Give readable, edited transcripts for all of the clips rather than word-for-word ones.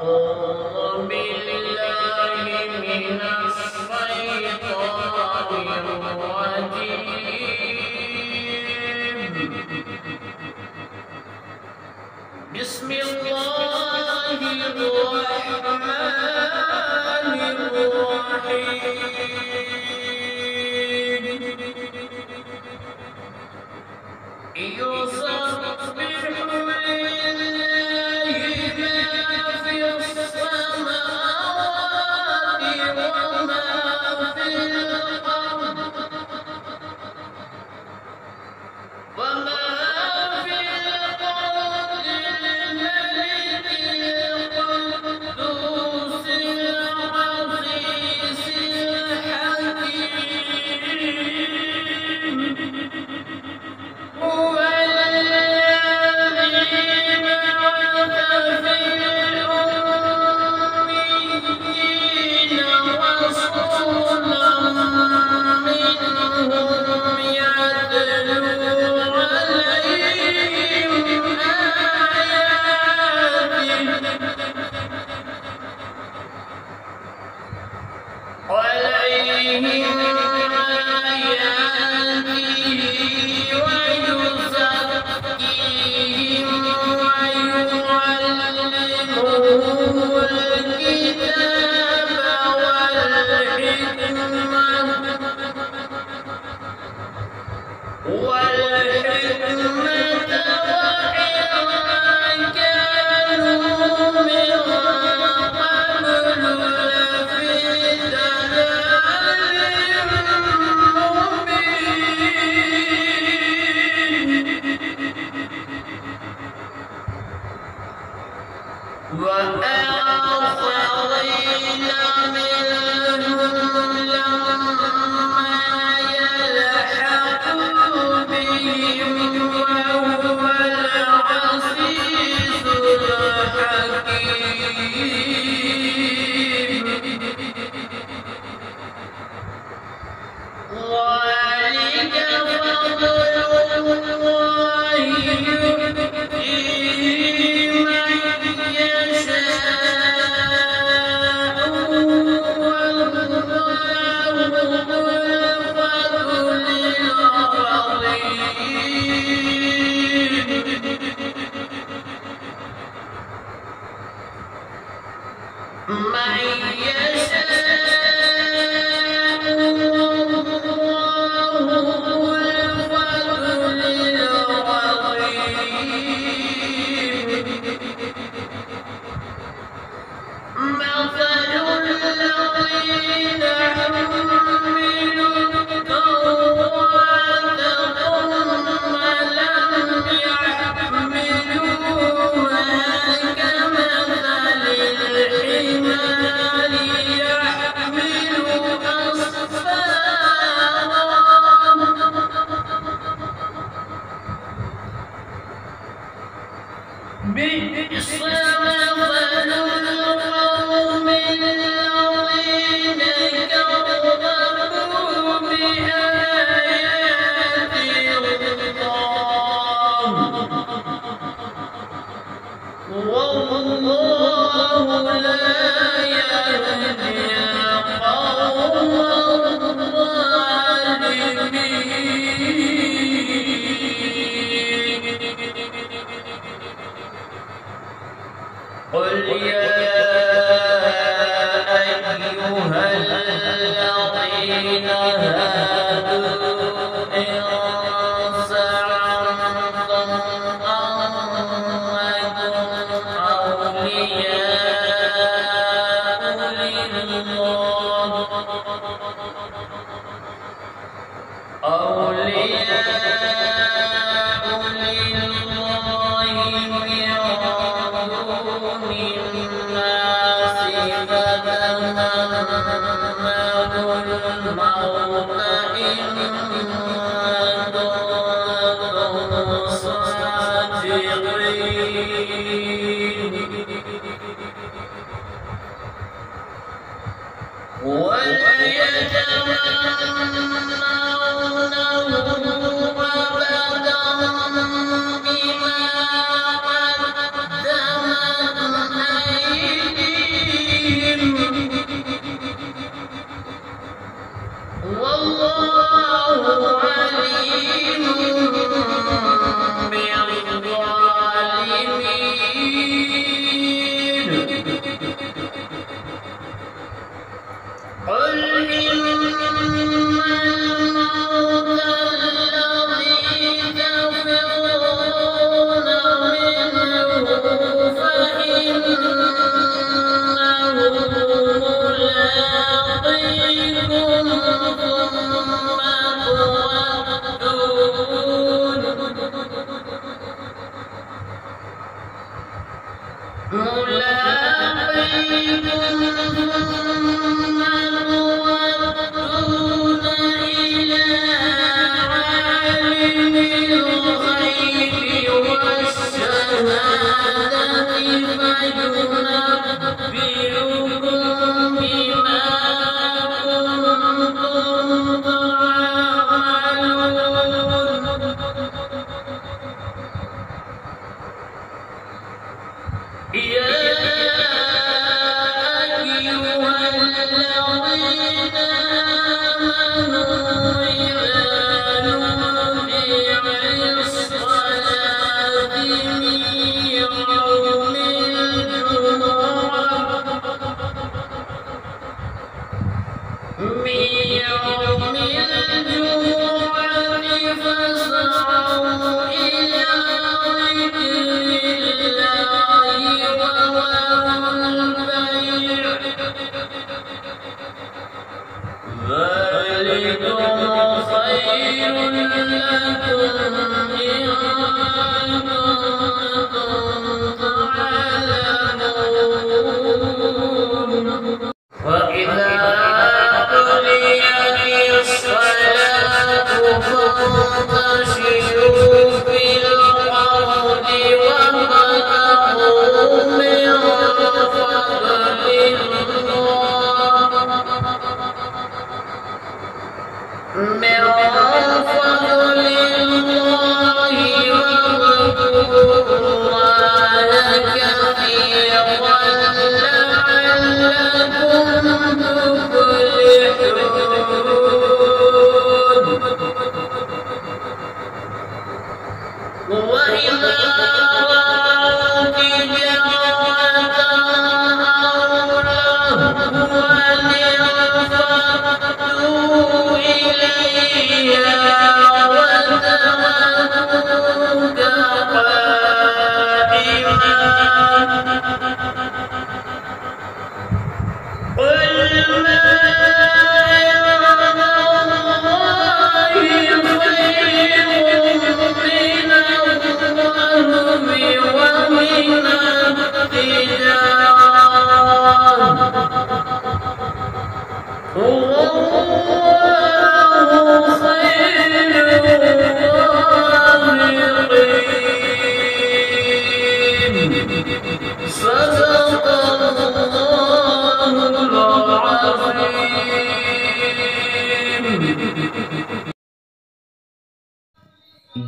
أعوذ بالله من الشيطان الرجيم. بسم الله الرحمن الرحيم. يسبح لله ما في السماوات وما في الأرض الملك القدوس العزيز الحكيم. هو عليهم آياته ويزكيهم ويعلمهم الكتاب والحكمة وإن كانوا من قبل لفي ضلال مبين. وآخرين منهم لما يلحقوا بهم وهو العزيز الحكيم. ذلك فضل الله يؤتيه من يشاء والله ذو الفضل العظيم. من يشاء الذين حملوا التوراة ثم لم يحملوها كمثل الحمار يحمل أسفارا. بئس مثل القوم الذين كذبوا بآيات الله والله لا يهدي القوم الظالمين. قل يا أيها الذين هادوا إن زعمتم أنكم أولياء لله من دون الناس فتمنوا الموت إن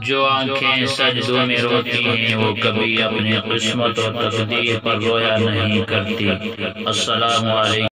जो आंखें सजदों में रोती हैं वो कभी अपनी किस्मत और तकदीर पर रोया नहीं करती। अस्सलामु अलैकुम।